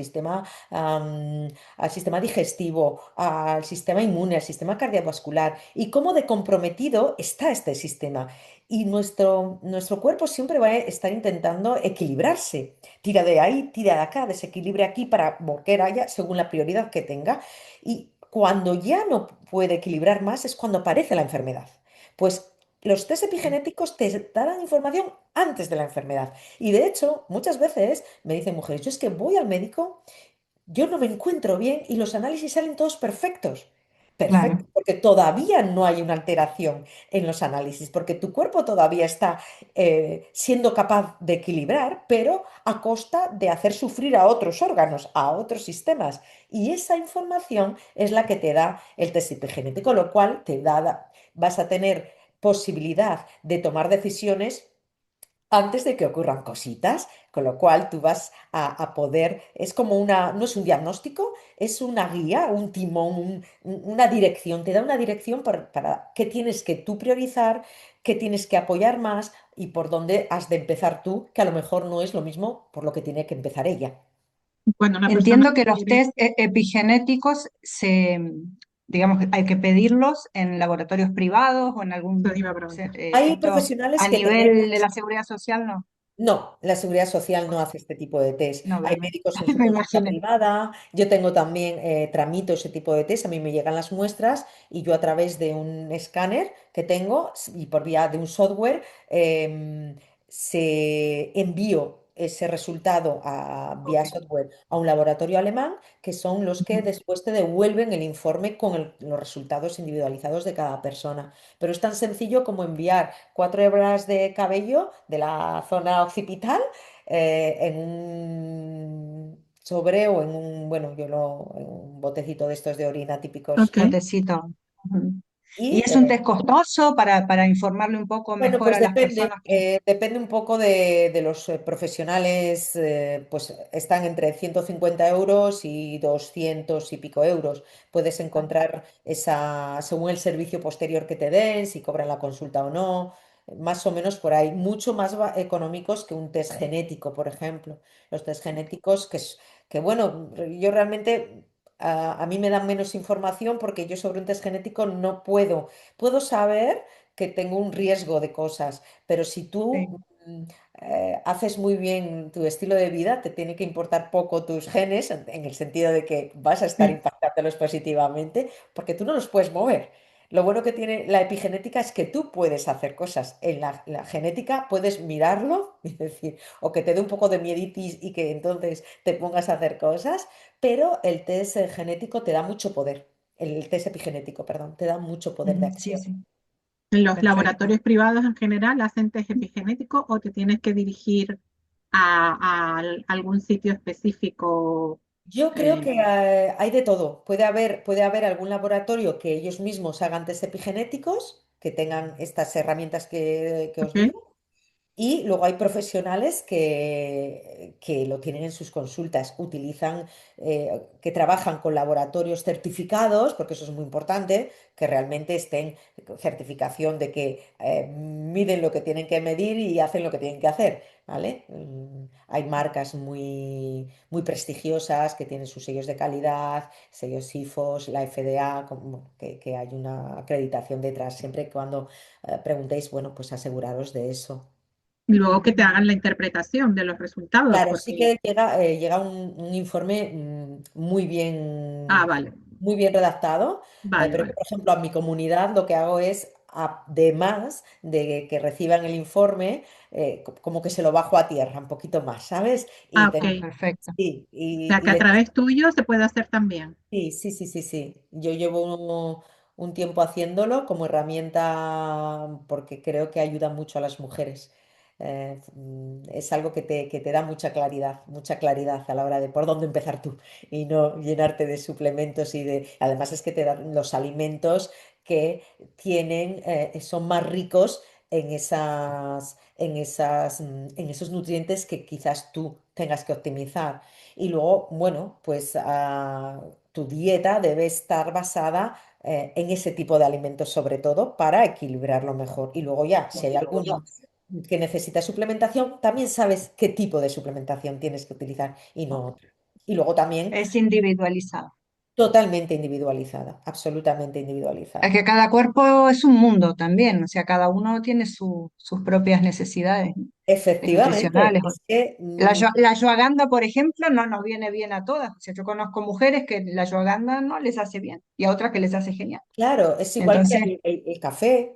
al sistema digestivo, al sistema inmune, al sistema cardiovascular y cómo de comprometido está este sistema. Y nuestro cuerpo siempre va a estar intentando equilibrarse. Tira de ahí, tira de acá, desequilibre aquí para volver allá según la prioridad que tenga. Y cuando ya no puede equilibrar más es cuando aparece la enfermedad. Pues los test epigenéticos te darán información antes de la enfermedad. Y de hecho, muchas veces me dicen mujeres, yo es que voy al médico, yo no me encuentro bien y los análisis salen todos perfectos. Perfecto, Claro. porque todavía no hay una alteración en los análisis, porque tu cuerpo todavía está siendo capaz de equilibrar, pero a costa de hacer sufrir a otros órganos, a otros sistemas. Y esa información es la que te da el test epigenético, lo cual vas a tener posibilidad de tomar decisiones antes de que ocurran cositas, con lo cual tú vas a poder, es como no es un diagnóstico, es una guía, un timón, una dirección, te da una dirección para qué tienes que tú priorizar, qué tienes que apoyar más y por dónde has de empezar tú, que a lo mejor no es lo mismo por lo que tiene que empezar ella. Cuando una persona Entiendo que los quiere, test epigenéticos digamos, que hay que pedirlos en laboratorios privados o en te algún iba a preguntar. Hay esto profesionales a que nivel de tenemos. la seguridad social, no, No, la Seguridad Social no hace este tipo de test. no, Hay ¿verdad? médicos en su Me consulta imaginé. privada. Yo tengo también, tramito ese tipo de test. A mí me llegan las muestras y yo a través de un escáner que tengo y por vía de un software se envío ese resultado vía Ok. software a un laboratorio alemán que son los que Ujú. después te devuelven el informe con los resultados individualizados de cada persona. Pero es tan sencillo como enviar 4 hebras de cabello de la zona occipital en un sobre o bueno, en un botecito de estos de orina típicos. Ok, Botecito. Ujú. ¿Y Y es un test costoso para informarle un poco bueno, mejor pues a las personas depende, que... depende un poco de los profesionales, pues están entre 150 euros y 200 y pico euros. Puedes encontrar según el servicio posterior que te den, si cobran la consulta o no, más o menos por ahí, mucho más económicos que un test genético, por ejemplo. Los test genéticos, que bueno, yo realmente, a mí me dan menos información porque yo sobre un test genético no puedo saber que tengo un riesgo de cosas, pero si tú Sí. haces muy bien tu estilo de vida, te tiene que importar poco tus genes, en el sentido de que vas a estar Sí. impactándolos positivamente, porque tú no los puedes mover. Lo bueno que tiene la epigenética es que tú puedes hacer cosas. En la genética puedes mirarlo, es decir, o que te dé un poco de mieditis y que entonces te pongas a hacer cosas, pero el test genético te da mucho poder. El test epigenético, perdón, te da mucho poder de Ujú. Sí, acción. sí, ¿los perfecto. laboratorios privados en general hacen test epigenéticos o te tienes que dirigir a algún sitio específico? Yo creo Eh, que hay de todo. Puede haber algún laboratorio que ellos mismos hagan test epigenéticos, que tengan estas herramientas que os ok, digo. Y luego hay profesionales que lo tienen en sus consultas, que trabajan con laboratorios certificados, porque eso es muy importante, que realmente estén con certificación de que miden lo que tienen que medir y hacen lo que tienen que hacer, ¿vale? Hay marcas muy prestigiosas que tienen sus sellos de calidad, sellos IFOS, la FDA, que hay una acreditación detrás. Siempre que cuando preguntéis, bueno, pues aseguraros de eso. Y luego que te hagan la interpretación de los resultados, Claro, sí porque, que llega un informe vale, muy bien redactado, vale, pero vale. por ejemplo a mi comunidad lo que hago es, además de que reciban el informe, como que se lo bajo a tierra un poquito más, ¿sabes? Ah, Y, ok. Ah, O perfecto. sí, sea, y que a les través tuyo se puede hacer también. Sí, sí, sí, sí, sí. Yo llevo un tiempo haciéndolo como herramienta porque creo que ayuda mucho a las mujeres. Es algo que te da mucha claridad a la hora de por dónde empezar tú y no llenarte de suplementos y de... Además es que te dan los alimentos que son más ricos en esos nutrientes que quizás tú tengas que optimizar. Y luego, bueno, pues tu dieta debe estar basada en ese tipo de alimentos, sobre todo para equilibrarlo mejor. Y luego ya, si hay alguno que necesita suplementación, también sabes qué tipo de suplementación tienes que utilizar y no otro. Y luego también Es individualizado. totalmente individualizada, absolutamente Es individualizada. que cada cuerpo es un mundo también, o sea, cada uno tiene sus propias necesidades, ¿no? Efectivamente, Nutricionales. es que La ashwagandha, por ejemplo, no nos viene bien a todas. O sea, yo conozco mujeres que la ashwagandha no les hace bien y a otras que les hace genial. claro, es igual que Entonces, el café.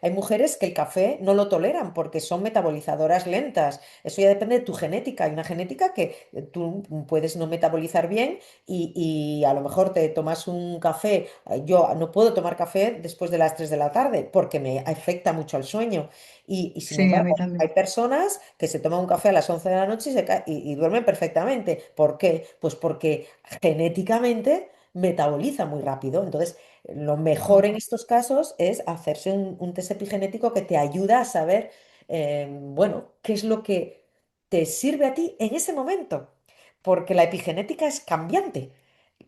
Hay mujeres que el café no lo toleran porque son metabolizadoras lentas. Eso ya depende de tu genética. Hay una genética que tú puedes no metabolizar bien y a lo mejor te tomas un café. Yo no puedo tomar café después de las 3 de la tarde porque me afecta mucho al sueño. Y sin sí, a mí embargo, hay también. personas que se toman un café a las 11 de la noche y duermen perfectamente. ¿Por qué? Pues porque genéticamente metaboliza muy rápido. Entonces, lo mejor en estos casos es hacerse un test epigenético que te ayuda a saber, bueno, qué es lo que te sirve a ti en ese momento. Porque la epigenética es cambiante.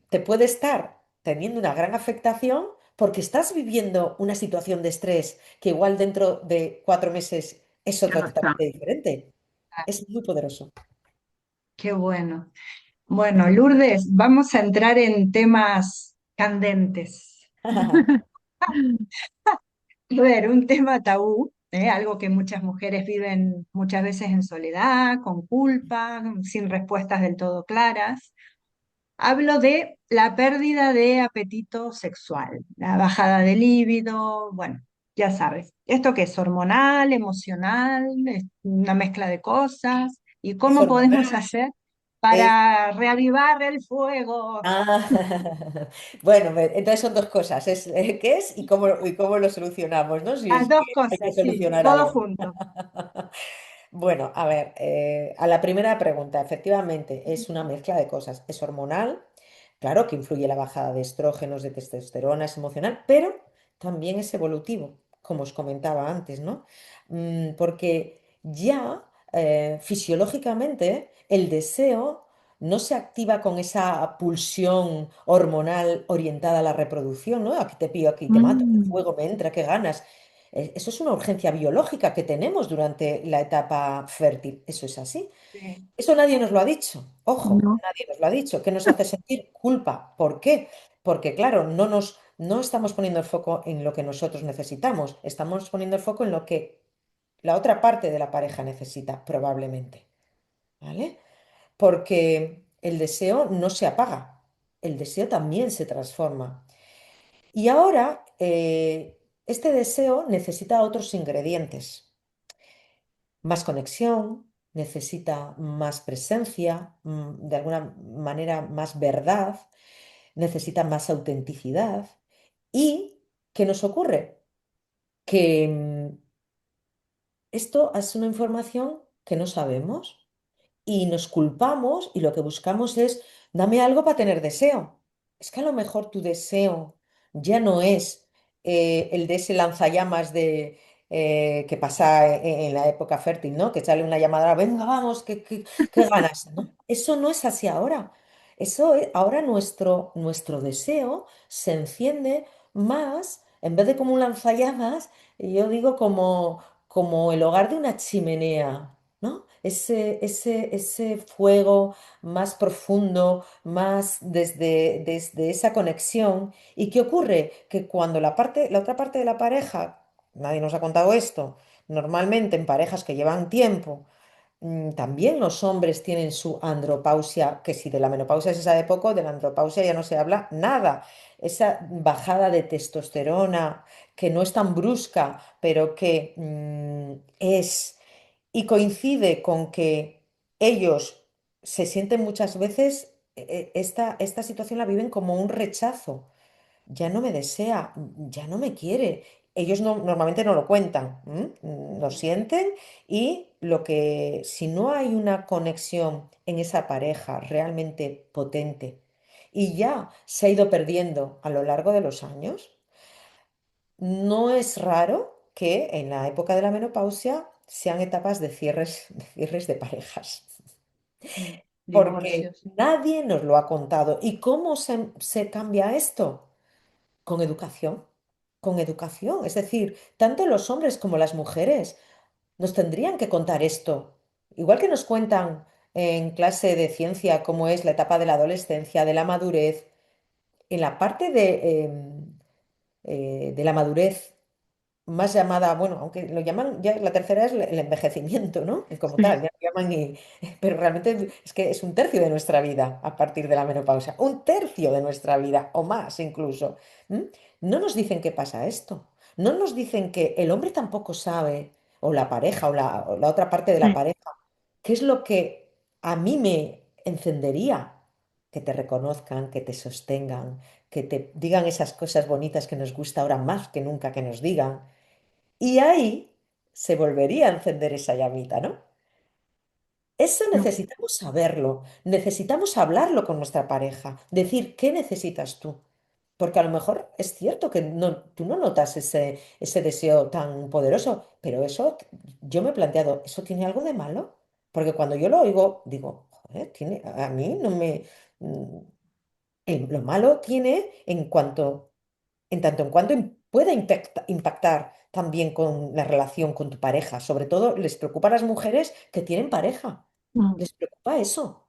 Te puede estar teniendo una gran afectación porque estás viviendo una situación de estrés que igual dentro de 4 meses es Ya otra no está. totalmente diferente. Ah, Es muy poderoso. qué bueno. Bueno, Lourdes, vamos a entrar en temas candentes. A ver, un tema tabú, algo que muchas mujeres viven muchas veces en soledad, con culpa, sin respuestas del todo claras. Hablo de la pérdida de apetito sexual, la bajada de líbido, bueno, ya sabes. ¿Esto qué es? ¿Hormonal, emocional? ¿Es una mezcla de cosas? ¿Y Es cómo podemos hormonal. hacer Es para reavivar el fuego? Ah, bueno, entonces son dos cosas, es qué es y cómo lo solucionamos, ¿no? Si Las es que dos hay que cosas, sí, solucionar todo algo. junto. Bueno, a ver, a la primera pregunta, efectivamente, es una mezcla de cosas. Es hormonal, claro que influye la bajada de estrógenos, de testosterona, es emocional, pero también es evolutivo, como os comentaba antes, ¿no? Porque ya fisiológicamente el deseo no se activa con esa pulsión hormonal orientada a la reproducción, ¿no? Aquí te pillo, aquí te mato, qué Mm, fuego me entra, qué ganas. Eso es una urgencia biológica que tenemos durante la etapa fértil. Eso es así. Sí, Eso nadie nos lo ha dicho. Ojo, no, nadie nos lo ha dicho. ¿Qué nos hace sentir culpa? ¿Por qué? Porque, claro, no estamos poniendo el foco en lo que nosotros necesitamos. Estamos poniendo el foco en lo que la otra parte de la pareja necesita, probablemente. ¿Vale? Porque el deseo no se apaga. El deseo también se transforma. Y ahora, este deseo necesita otros ingredientes. Más conexión, necesita más presencia, de alguna manera más verdad, necesita más autenticidad. ¿Y qué nos ocurre? Que esto es una información que no sabemos y nos culpamos y lo que buscamos es, dame algo para tener deseo. Es que a lo mejor tu deseo ya no es el de ese lanzallamas que pasa en la época fértil, ¿no? Que sale una llamadora, venga, vamos, qué ganas, ¿no? Eso no es así ahora. Ahora nuestro deseo se enciende más, en vez de como un lanzallamas, yo digo como el hogar de una chimenea. ¿No? Ese fuego más profundo, más desde esa conexión. ¿Y qué ocurre? Que cuando la otra parte de la pareja, nadie nos ha contado esto, normalmente en parejas que llevan tiempo, también los hombres tienen su andropausia, que si de la menopausia se sabe poco, de la andropausia ya no se habla nada. Esa bajada de testosterona que no es tan brusca, pero que es y coincide con que ellos se sienten muchas veces, esta situación la viven como un rechazo. Ya no me desea, ya no me quiere. Ellos normalmente no lo cuentan, ¿m? Lo sienten y si no hay una conexión en esa pareja realmente potente y ya se ha ido perdiendo a lo largo de los años, no es raro que en la época de la menopausia sean etapas de cierres de parejas, porque Divorcios. nadie nos lo ha contado. ¿Y cómo se cambia esto? Con educación, con educación. Es decir, tanto los hombres como las mujeres nos tendrían que contar esto. Igual que nos cuentan en clase de ciencia cómo es la etapa de la adolescencia, de la madurez, en la parte de la madurez más llamada, bueno, aunque lo llaman, ya la tercera es el envejecimiento, ¿no? Como tal, Sí, ya lo llaman pero realmente es que es un tercio de nuestra vida a partir de la menopausia, un tercio de nuestra vida o más incluso. ¿M? No nos dicen qué pasa esto, no nos dicen que el hombre tampoco sabe, o la pareja, o la otra parte de la sí. pareja, qué es lo que a mí me encendería, que te reconozcan, que te sostengan, que te digan esas cosas bonitas que nos gusta ahora más que nunca que nos digan y ahí se volvería a encender esa llamita, ¿no? Eso No, necesitamos saberlo, necesitamos hablarlo con nuestra pareja, decir, ¿qué necesitas tú? Porque a lo mejor es cierto que tú no notas ese deseo tan poderoso, pero yo me he planteado, ¿eso tiene algo de malo? Porque cuando yo lo oigo, digo, joder, a mí no me... mm, lo malo tiene en tanto en cuanto pueda impactar también con la relación con tu pareja. Sobre todo les preocupa a las mujeres que tienen pareja. mm, Les preocupa eso.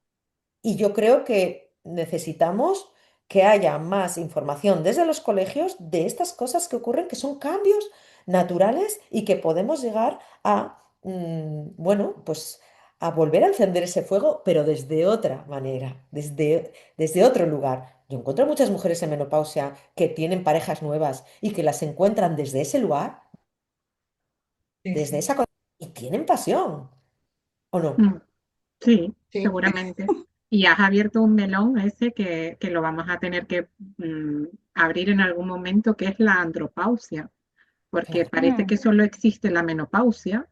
Y yo creo que necesitamos que haya más información desde los colegios de estas cosas que ocurren, que son cambios naturales y que podemos llegar a, bueno, pues a volver a encender ese fuego, pero desde otra manera, desde otro lugar. Yo encuentro muchas mujeres en menopausia que tienen parejas nuevas y que las encuentran desde ese lugar, Sí, desde sí. esa cosa, y tienen pasión, ¿o no? mm, sí, Sí. seguramente. Y has abierto un melón ese que lo vamos a tener que abrir en algún momento, que es la andropausia, porque Claro, parece que solo existe la menopausia,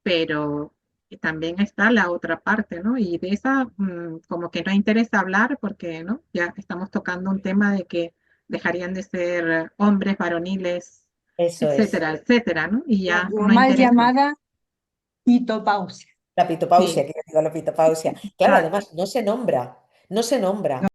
pero también está la otra parte, ¿no? Y de esa como que no interesa hablar porque, ¿no? Ya estamos tocando un tema de que dejarían de ser hombres varoniles, eso es. etcétera, etcétera, ¿no? Y ya La no mal interesa. llamada pitopausia. La pitopausia, Sí, que yo digo la pitopausia. Claro, exacto. además no se nombra, no se nombra.